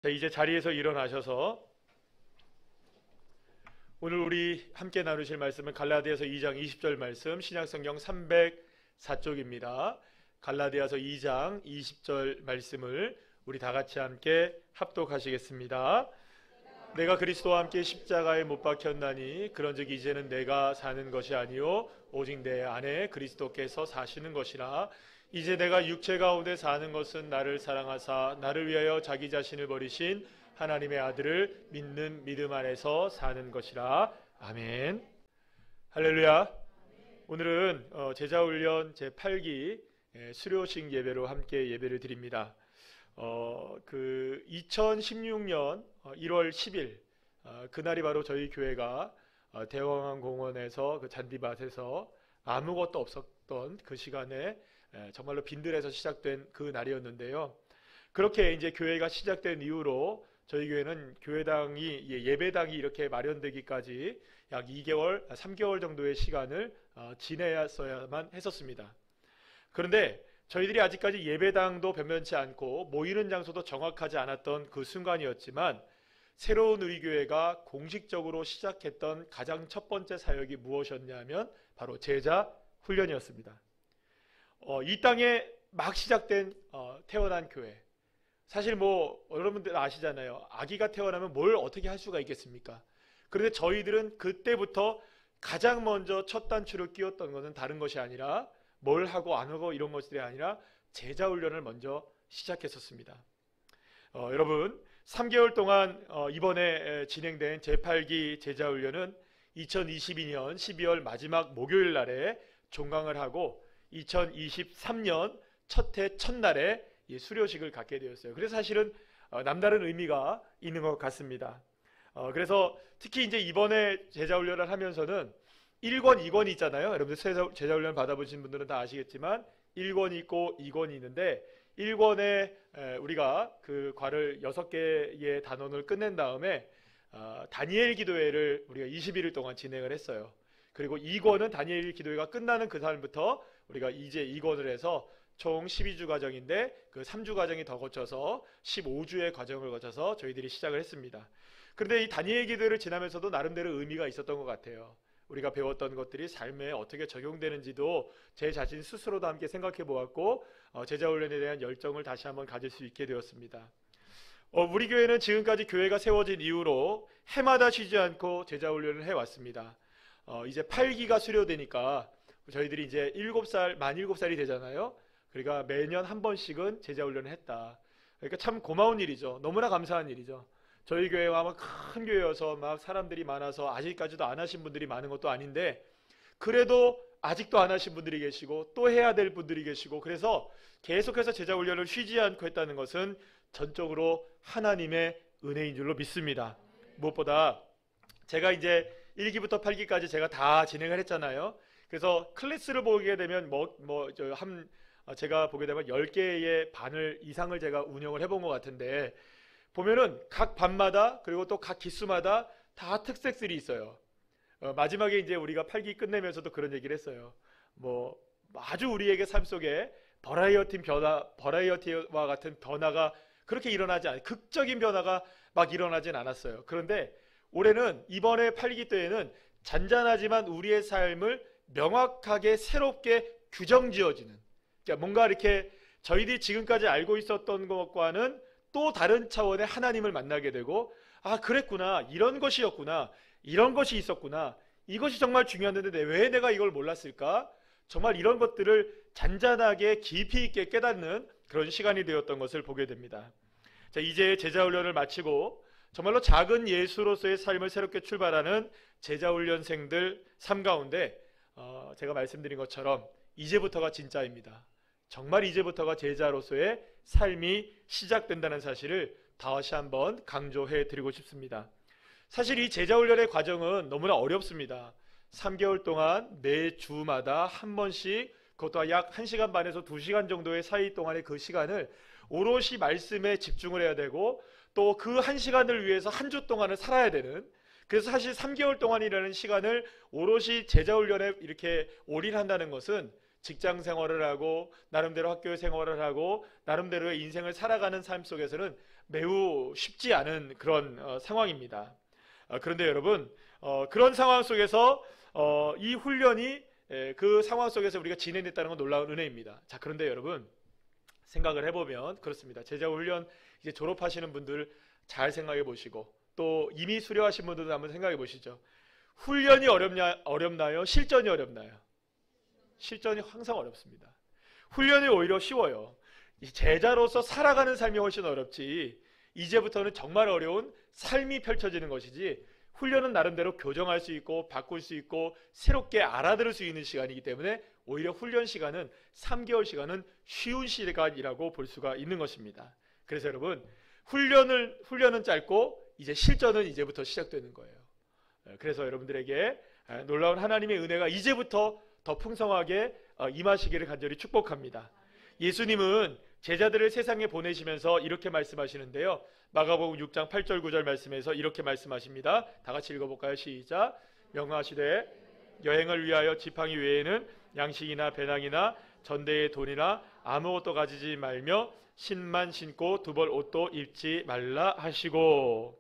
자, 이제 자리에서 일어나셔서 오늘 우리 함께 나누실 말씀은 갈라디아서 2장 20절 말씀, 신약성경 304쪽입니다. 갈라디아서 2장 20절 말씀을 우리 다 같이 함께 합독하시겠습니다. 내가 그리스도와 함께 십자가에 못 박혔나니 그런즉 이제는 내가 사는 것이 아니요 오직 내 안에 그리스도께서 사시는 것이라. 이제 내가 육체 가운데 사는 것은 나를 사랑하사 나를 위하여 자기 자신을 버리신 하나님의 아들을 믿는 믿음 안에서 사는 것이라. 아멘. 할렐루야. 오늘은 제자훈련 제8기 수료식 예배로 함께 예배를 드립니다. 2016년 1월 10일 그날이 바로 저희 교회가 대왕항공원에서 그 잔디밭에서 아무것도 없었던 그 시간에 정말로 빈들에서 시작된 그 날이었는데요. 그렇게 이제 교회가 시작된 이후로 저희 교회는 교회당이 예배당이 이렇게 마련되기까지 약 2개월, 3개월 정도의 시간을 지내야만 했었습니다. 그런데 저희들이 아직까지 예배당도 변변치 않고 모이는 장소도 정확하지 않았던 그 순간이었지만 새로운 우리 교회가 공식적으로 시작했던 가장 첫 번째 사역이 무엇이었냐면 바로 제자 훈련이었습니다. 이 땅에 막 시작된 태어난 교회. 사실 여러분들 아시잖아요. 아기가 태어나면 뭘 어떻게 할 수가 있겠습니까? 그런데 저희들은 그때부터 가장 먼저 첫 단추를 끼웠던 것은 다른 것이 아니라 뭘 하고 안 하고 이런 것들이 아니라 제자훈련을 먼저 시작했었습니다. 여러분 3개월 동안 이번에 진행된 제8기 제자훈련은 2022년 12월 마지막 목요일 날에 종강을 하고 2023년 첫 해 첫날에 수료식을 갖게 되었어요. 그래서 사실은 남다른 의미가 있는 것 같습니다. 그래서 특히 이제 이번에 제자훈련을 하면서는 1권, 2권이 있잖아요. 여러분들 제자훈련 받아보신 분들은 다 아시겠지만 1권이 있고 2권이 있는데 1권에 우리가 그 과를 6개의 단원을 끝낸 다음에 다니엘 기도회를 우리가 21일 동안 진행을 했어요. 그리고 2권은 다니엘 기도회가 끝나는 그 날부터 우리가 이제 2권을 해서 총 12주 과정인데 그 3주 과정이 더 거쳐서 15주의 과정을 거쳐서 저희들이 시작을 했습니다. 그런데 이 다니엘 기도회를 지나면서도 나름대로 의미가 있었던 것 같아요. 우리가 배웠던 것들이 삶에 어떻게 적용되는지도 제 자신 스스로도 함께 생각해 보았고 제자훈련에 대한 열정을 다시 한번 가질 수 있게 되었습니다. 우리 교회는 지금까지 교회가 세워진 이후로 해마다 쉬지 않고 제자훈련을 해왔습니다. 이제 8기가 수료되니까 저희들이 이제 만 7살이 되잖아요. 그러니까 매년 한 번씩은 제자훈련을 했다. 그러니까 참 고마운 일이죠. 너무나 감사한 일이죠. 저희 교회가 막 큰 교회여서 막 사람들이 많아서 아직까지도 안 하신 분들이 많은 것도 아닌데 그래도 아직도 안 하신 분들이 계시고 또 해야 될 분들이 계시고 그래서 계속해서 제자훈련을 쉬지 않고 했다는 것은 전적으로 하나님의 은혜인 줄로 믿습니다. 무엇보다 제가 이제 1기부터 8기까지 제가 다 진행을 했잖아요. 그래서 클래스를 보게 되면 제가 보게 되면 10개의 반을 이상을 제가 운영을 해본 것 같은데 보면은 각 반마다 그리고 또 각 기수마다 다 특색들이 있어요. 마지막에 이제 우리가 8기 끝내면서도 그런 얘기를 했어요. 아주 우리에게 삶 속에 버라이어티와 같은 변화가 그렇게 일어나지 않아요. 극적인 변화가 막 일어나진 않았어요. 그런데 올해는 이번에 8기 때에는 잔잔하지만 우리의 삶을 명확하게 새롭게 규정 지어지는 그러니까 뭔가 이렇게 저희들이 지금까지 알고 있었던 것과는 또 다른 차원의 하나님을 만나게 되고 그랬구나 이런 것이었구나 이런 것이 있었구나 이것이 정말 중요했는데 왜 내가 이걸 몰랐을까 정말 이런 것들을 잔잔하게 깊이 있게 깨닫는 그런 시간이 되었던 것을 보게 됩니다. 자, 이제 제자훈련을 마치고 정말로 작은 예수로서의 삶을 새롭게 출발하는 제자훈련생들 삶 가운데 제가 말씀드린 것처럼 이제부터가 진짜입니다. 정말 이제부터가 제자로서의 삶이 시작된다는 사실을 다시 한번 강조해 드리고 싶습니다. 사실 이 제자훈련의 과정은 너무나 어렵습니다. 3개월 동안 매 주마다 한 번씩 그것도 약 1시간 반에서 2시간 정도의 사이 동안의 그 시간을 오롯이 말씀에 집중을 해야 되고 또 그 1시간을 위해서 한 주 동안을 살아야 되는 그래서 사실 3개월 동안이라는 시간을 오롯이 제자훈련에 이렇게 올인한다는 것은 직장 생활을 하고 나름대로 학교 생활을 하고 나름대로의 인생을 살아가는 삶 속에서는 매우 쉽지 않은 그런 상황입니다. 그런데 여러분, 그런 상황 속에서 이 훈련이 그 상황 속에서 우리가 진행됐다는 건 놀라운 은혜입니다. 자, 그런데 여러분, 생각을 해보면 그렇습니다. 제자훈련 이제 졸업하시는 분들 잘 생각해 보시고, 또 이미 수료하신 분들도 한번 생각해 보시죠. 훈련이 어렵나요? 실전이 어렵나요? 실전이 항상 어렵습니다. 훈련이 오히려 쉬워요. 제자로서 살아가는 삶이 훨씬 어렵지, 이제부터는 정말 어려운 삶이 펼쳐지는 것이지, 훈련은 나름대로 교정할 수 있고 바꿀 수 있고 새롭게 알아들을 수 있는 시간이기 때문에 오히려 훈련 시간은 3개월 시간은 쉬운 시간이라고 볼 수가 있는 것입니다. 그래서 여러분, 훈련은 짧고 이제 실전은 이제부터 시작되는 거예요. 그래서 여러분들에게 놀라운 하나님의 은혜가 이제부터 더 풍성하게 임하시기를 간절히 축복합니다. 예수님은 제자들을 세상에 보내시면서 이렇게 말씀하시는데요. 마가복음 6장 8절 9절 말씀에서 이렇게 말씀하십니다. 다 같이 읽어볼까요? 시작. 명하시되 여행을 위하여 지팡이 외에는 양식이나 배낭이나 전대의 돈이나 아무것도 가지지 말며 신만 신고 두 벌 옷도 입지 말라 하시고.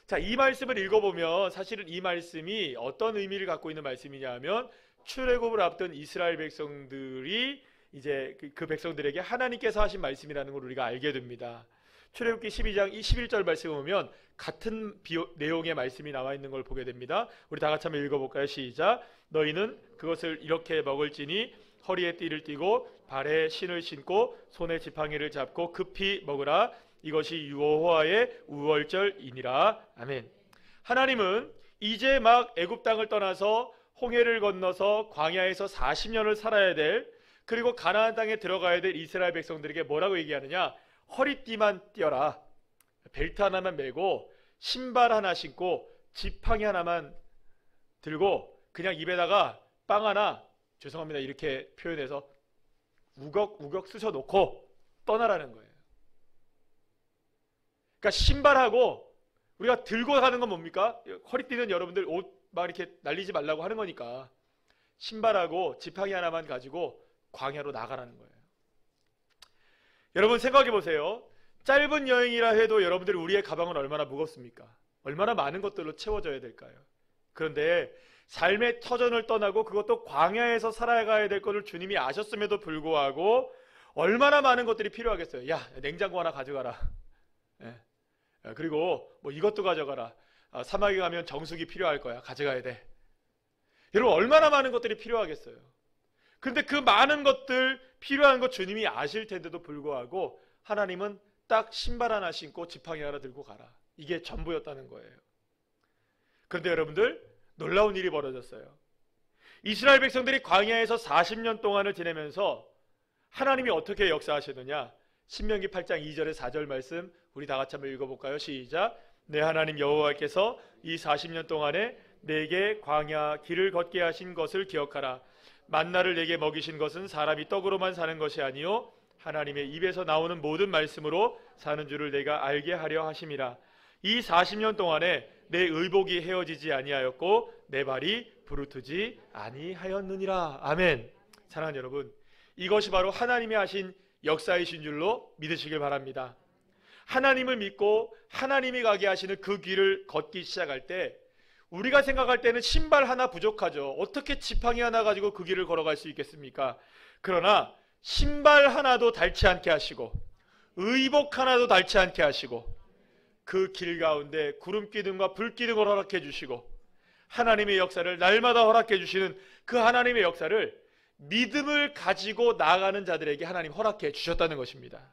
자, 이 말씀을 읽어보면 사실은 이 말씀이 어떤 의미를 갖고 있는 말씀이냐 하면, 출애굽을 앞둔 이스라엘 백성들이 이제 그 백성들에게 하나님께서 하신 말씀이라는 걸 우리가 알게 됩니다. 출애굽기 12장 21절 말씀을 보면 같은 내용의 말씀이 나와 있는 걸 보게 됩니다. 우리 다 같이 한번 읽어볼까요? 시작. 너희는 그것을 이렇게 먹을지니 허리에 띠를 띠고 발에 신을 신고 손에 지팡이를 잡고 급히 먹으라. 이것이 여호와의 우월절이니라. 아멘. 하나님은 이제 막 애굽 땅을 떠나서 홍해를 건너서 광야에서 40년을 살아야 될, 그리고 가나안 땅에 들어가야 될 이스라엘 백성들에게 뭐라고 얘기하느냐? 허리띠만 띄어라. 벨트 하나만 메고 신발 하나 신고 지팡이 하나만 들고 그냥 입에다가 빵 하나, 죄송합니다, 이렇게 표현해서 우걱우걱 쑤셔 놓고 떠나라는 거예요. 그러니까 신발하고 우리가 들고 가는 건 뭡니까? 허리띠는 여러분들 옷 막 이렇게 날리지 말라고 하는 거니까 신발하고 지팡이 하나만 가지고 광야로 나가라는 거예요. 여러분 생각해 보세요. 짧은 여행이라 해도 여러분들 우리의 가방은 얼마나 무겁습니까? 얼마나 많은 것들로 채워져야 될까요? 그런데 삶의 터전을 떠나고 그것도 광야에서 살아가야 될 것을 주님이 아셨음에도 불구하고 얼마나 많은 것들이 필요하겠어요. 야, 냉장고 하나 가져가라. 그리고 뭐 이것도 가져가라. 사막에 가면 정수기 필요할 거야. 가져가야 돼. 여러분 얼마나 많은 것들이 필요하겠어요. 근데 그 많은 것들 필요한 것 주님이 아실 텐데도 불구하고 하나님은 딱 신발 하나 신고 지팡이 하나 들고 가라. 이게 전부였다는 거예요. 그런데 여러분들 놀라운 일이 벌어졌어요. 이스라엘 백성들이 광야에서 40년 동안을 지내면서 하나님이 어떻게 역사하시느냐? 신명기 8장 2절에 4절 말씀 우리 다 같이 한번 읽어볼까요? 시작. 내 하나님 여호와께서 이 40년 동안에 내게 광야 길을 걷게 하신 것을 기억하라. 만나를 내게 먹이신 것은 사람이 떡으로만 사는 것이 아니요 하나님의 입에서 나오는 모든 말씀으로 사는 줄을 내가 알게 하려 하심이라. 이 40년 동안에 내 의복이 헤어지지 아니하였고 내 발이 부르트지 아니하였느니라. 아멘. 사랑하는 여러분, 이것이 바로 하나님이 하신 역사이신 줄로 믿으시길 바랍니다. 하나님을 믿고 하나님이 가게 하시는 그 길을 걷기 시작할 때 우리가 생각할 때는 신발 하나 부족하죠. 어떻게 지팡이 하나 가지고 그 길을 걸어갈 수 있겠습니까? 그러나 신발 하나도 닳지 않게 하시고 의복 하나도 닳지 않게 하시고 그 길 가운데 구름 기둥과 불 기둥을 허락해 주시고 하나님의 역사를 날마다 허락해 주시는 그 하나님의 역사를 믿음을 가지고 나아가는 자들에게 하나님 허락해 주셨다는 것입니다.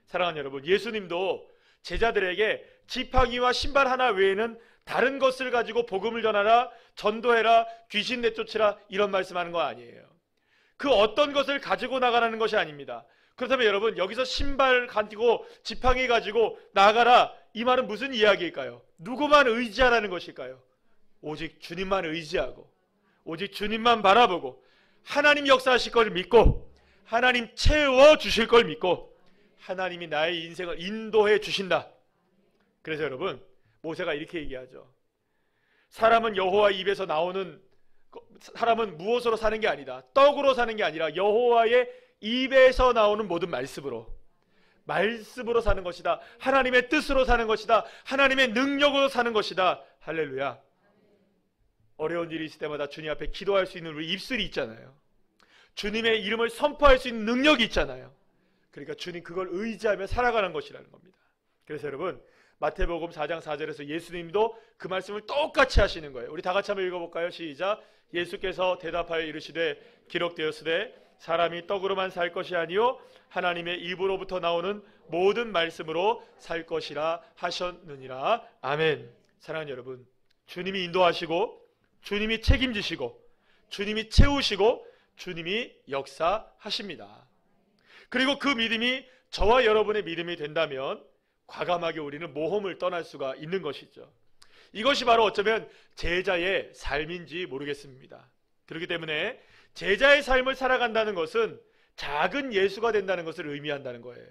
사랑하는 여러분, 예수님도 제자들에게 지팡이와 신발 하나 외에는 다른 것을 가지고 복음을 전하라, 전도해라, 귀신 내쫓으라 이런 말씀하는 거 아니에요. 그 어떤 것을 가지고 나가라는 것이 아닙니다. 그렇다면 여러분 여기서 신발 가지고 지팡이 가지고 나가라 이 말은 무슨 이야기일까요? 누구만 의지하라는 것일까요? 오직 주님만 의지하고 오직 주님만 바라보고 하나님 역사하실 걸 믿고 하나님 채워주실 걸 믿고 하나님이 나의 인생을 인도해 주신다. 그래서 여러분 모세가 이렇게 얘기하죠. 사람은 여호와 입에서 나오는 사람은 무엇으로 사는 게 아니다. 떡으로 사는 게 아니라 여호와의 입에서 나오는 모든 말씀으로 사는 것이다. 하나님의 뜻으로 사는 것이다. 하나님의 능력으로 사는 것이다. 할렐루야. 어려운 일이 있을 때마다 주님 앞에 기도할 수 있는 우리 입술이 있잖아요. 주님의 이름을 선포할 수 있는 능력이 있잖아요. 그러니까 주님 그걸 의지하며 살아가는 것이라는 겁니다. 그래서 여러분, 마태복음 4장 4절에서 예수님도 그 말씀을 똑같이 하시는 거예요. 우리 다 같이 한번 읽어볼까요? 시작. 예수께서 대답하여 이르시되 기록되었으되 사람이 떡으로만 살 것이 아니요 하나님의 입으로부터 나오는 모든 말씀으로 살 것이라 하셨느니라. 아멘. 사랑하는 여러분, 주님이 인도하시고 주님이 책임지시고 주님이 채우시고 주님이 역사하십니다. 그리고 그 믿음이 저와 여러분의 믿음이 된다면 과감하게 우리는 모험을 떠날 수가 있는 것이죠. 이것이 바로 어쩌면 제자의 삶인지 모르겠습니다. 그렇기 때문에 제자의 삶을 살아간다는 것은 작은 예수가 된다는 것을 의미한다는 거예요.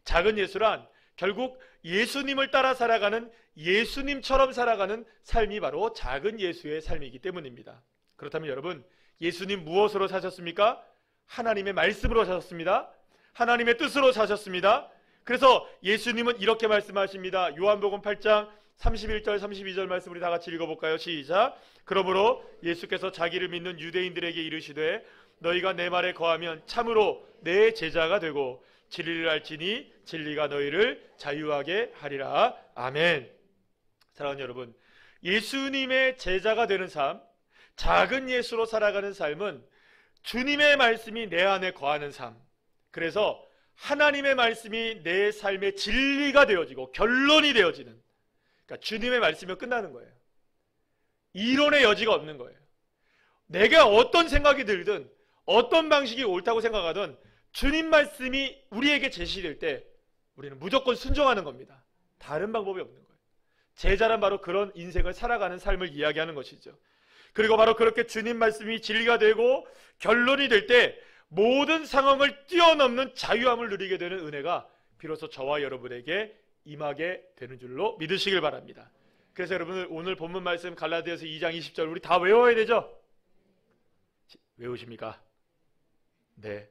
작은 예수란 결국 예수님을 따라 살아가는, 예수님처럼 살아가는 삶이 바로 작은 예수의 삶이기 때문입니다. 그렇다면 여러분, 예수님 무엇으로 사셨습니까? 하나님의 말씀으로 사셨습니다. 하나님의 뜻으로 사셨습니다. 그래서 예수님은 이렇게 말씀하십니다. 요한복음 8장 31절 32절 말씀 우리 다 같이 읽어볼까요? 시작. 그러므로 예수께서 자기를 믿는 유대인들에게 이르시되 너희가 내 말에 거하면 참으로 내 제자가 되고 진리를 알지니 진리가 너희를 자유하게 하리라. 아멘. 사랑하는 여러분, 예수님의 제자가 되는 삶, 작은 예수로 살아가는 삶은 주님의 말씀이 내 안에 거하는 삶, 그래서 하나님의 말씀이 내 삶의 진리가 되어지고 결론이 되어지는, 그러니까 주님의 말씀이면 끝나는 거예요. 이론의 여지가 없는 거예요. 내가 어떤 생각이 들든 어떤 방식이 옳다고 생각하든 주님 말씀이 우리에게 제시될 때 우리는 무조건 순종하는 겁니다. 다른 방법이 없는 거예요. 제자란 바로 그런 인생을 살아가는 삶을 이야기하는 것이죠. 그리고 바로 그렇게 주님 말씀이 진리가 되고 결론이 될 때 모든 상황을 뛰어넘는 자유함을 누리게 되는 은혜가 비로소 저와 여러분에게 임하게 되는 줄로 믿으시길 바랍니다. 그래서 여러분, 오늘 본문 말씀 갈라디아서 2장 20절 우리 다 외워야 되죠? 외우십니까? 네.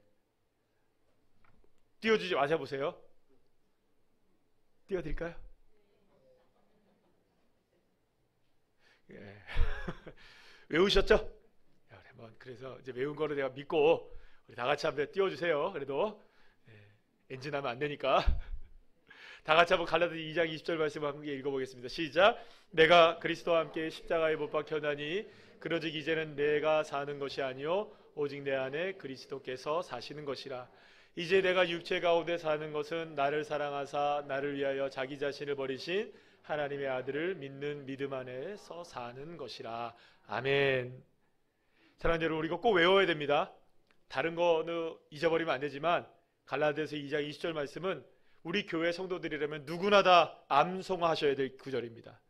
띄워주지 마세요. 보세요. 띄워드릴까요? 예. 외우셨죠? 그래서 이제 외운 거를 내가 믿고 우리 다 같이 한번 띄워주세요. 그래도 엔진하면 안 되니까 다 같이 한번 갈라디아 2장 20절 말씀 함께 읽어보겠습니다. 시작. 내가 그리스도와 함께 십자가에 못 박혀나니 그러즉 이제는 내가 사는 것이 아니요 오직 내 안에 그리스도께서 사시는 것이라. 이제 내가 육체 가운데 사는 것은 나를 사랑하사 나를 위하여 자기 자신을 버리신 하나님의 아들을 믿는 믿음 안에서 사는 것이라. 아멘. 사랑하는 여러분, 우리 이거 꼭 외워야 됩니다. 다른 거는 잊어버리면 안 되지만 갈라디아서 2장 20절 말씀은 우리 교회 성도들이라면 누구나 다 암송하셔야 될 구절입니다.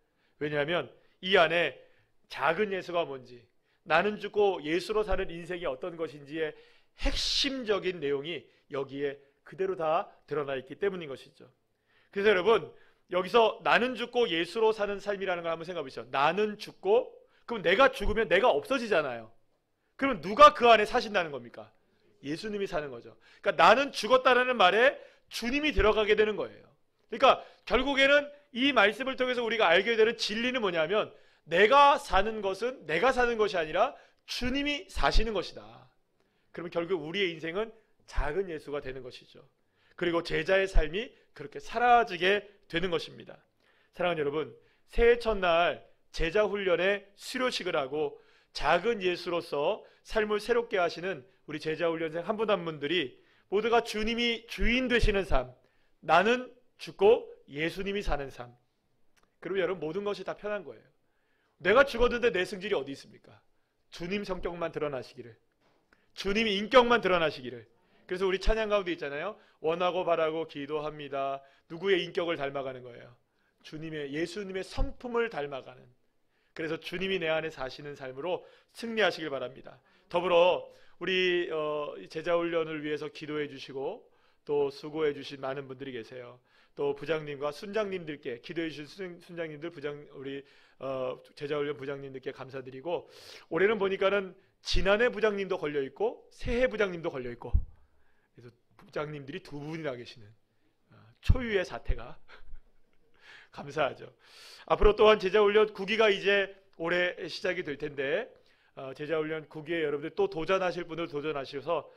왜냐하면 이 안에 작은 예수가 뭔지, 나는 죽고 예수로 사는 인생이 어떤 것인지의 핵심적인 내용이 여기에 그대로 다 드러나 있기 때문인 것이죠. 그래서 여러분, 여기서 나는 죽고 예수로 사는 삶이라는 걸 한번 생각해 보시죠. 나는 죽고, 그럼 내가 죽으면 내가 없어지잖아요. 그럼 누가 그 안에 사신다는 겁니까? 예수님이 사는 거죠. 그러니까 나는 죽었다는 말에 주님이 들어가게 되는 거예요. 그러니까 결국에는 이 말씀을 통해서 우리가 알게 되는 진리는 뭐냐면 내가 사는 것은 내가 사는 것이 아니라 주님이 사시는 것이다. 그러면 결국 우리의 인생은 작은 예수가 되는 것이죠. 그리고 제자의 삶이 그렇게 사라지게 되는 것입니다. 사랑하는 여러분, 새해 첫날 제자 훈련에 수료식을 하고 작은 예수로서 삶을 새롭게 하시는 우리 제자 훈련생 한 분 한 분들이 모두가 주님이 주인 되시는 삶, 나는 죽고 예수님이 사는 삶. 그러면 여러분, 모든 것이 다 편한 거예요. 내가 죽었는데 내 승질이 어디 있습니까? 주님 성격만 드러나시기를, 주님의 인격만 드러나시기를. 그래서 우리 찬양 가운데 있잖아요. 원하고 바라고 기도합니다. 누구의 인격을 닮아가는 거예요? 주님의, 예수님의 성품을 닮아가는. 그래서 주님이 내 안에 사시는 삶으로 승리하시길 바랍니다. 더불어 우리 제자 훈련을 위해서 기도해 주시고 또 수고해 주신 많은 분들이 계세요. 또 부장님과 순장님들께 기도해 주신 순장님들, 우리 제자훈련 부장님들께 감사드리고, 올해는 보니까는 지난해 부장님도 걸려 있고 새해 부장님도 걸려 있고, 그래서 부장님들이 두 분이나 계시는 초유의 사태가 감사하죠. 앞으로 또한 제자훈련 9기가 이제 올해 시작이 될 텐데, 제자훈련 9기에 여러분들 또 도전하실 분들 도전하셔서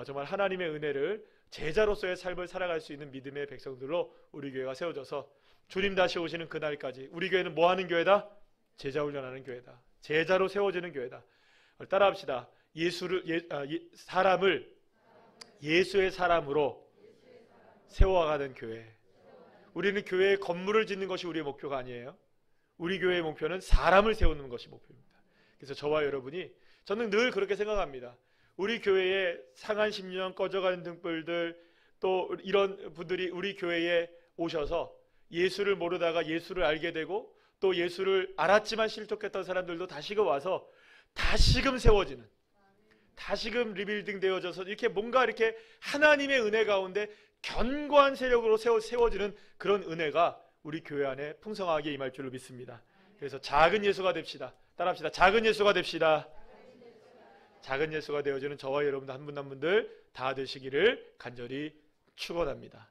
정말 하나님의 은혜를 제자로서의 삶을 살아갈 수 있는 믿음의 백성들로 우리 교회가 세워져서 주님 다시 오시는 그날까지 우리 교회는 뭐 하는 교회다? 제자훈련하는 교회다. 제자로 세워지는 교회다. 따라합시다. 사람을 예수의 사람으로 세워가는 교회. 우리는 교회에 건물을 짓는 것이 우리의 목표가 아니에요. 우리 교회의 목표는 사람을 세우는 것이 목표입니다. 그래서 저와 여러분이, 저는 늘 그렇게 생각합니다. 우리 교회에 상한 심령, 꺼져가는 등불들, 또 이런 분들이 우리 교회에 오셔서 예수를 모르다가 예수를 알게 되고, 또 예수를 알았지만 실족했던 사람들도 다시금 와서 다시금 세워지는, 다시금 리빌딩 되어져서 이렇게 뭔가 이렇게 하나님의 은혜 가운데 견고한 세력으로 세워지는 그런 은혜가 우리 교회 안에 풍성하게 임할 줄을 믿습니다. 그래서 작은 예수가 됩시다. 따라합시다. 작은 예수가 됩시다. 작은 예수가 되어지는 저와 여러분들 한 분 한 분들 다 되시기를 간절히 축원합니다.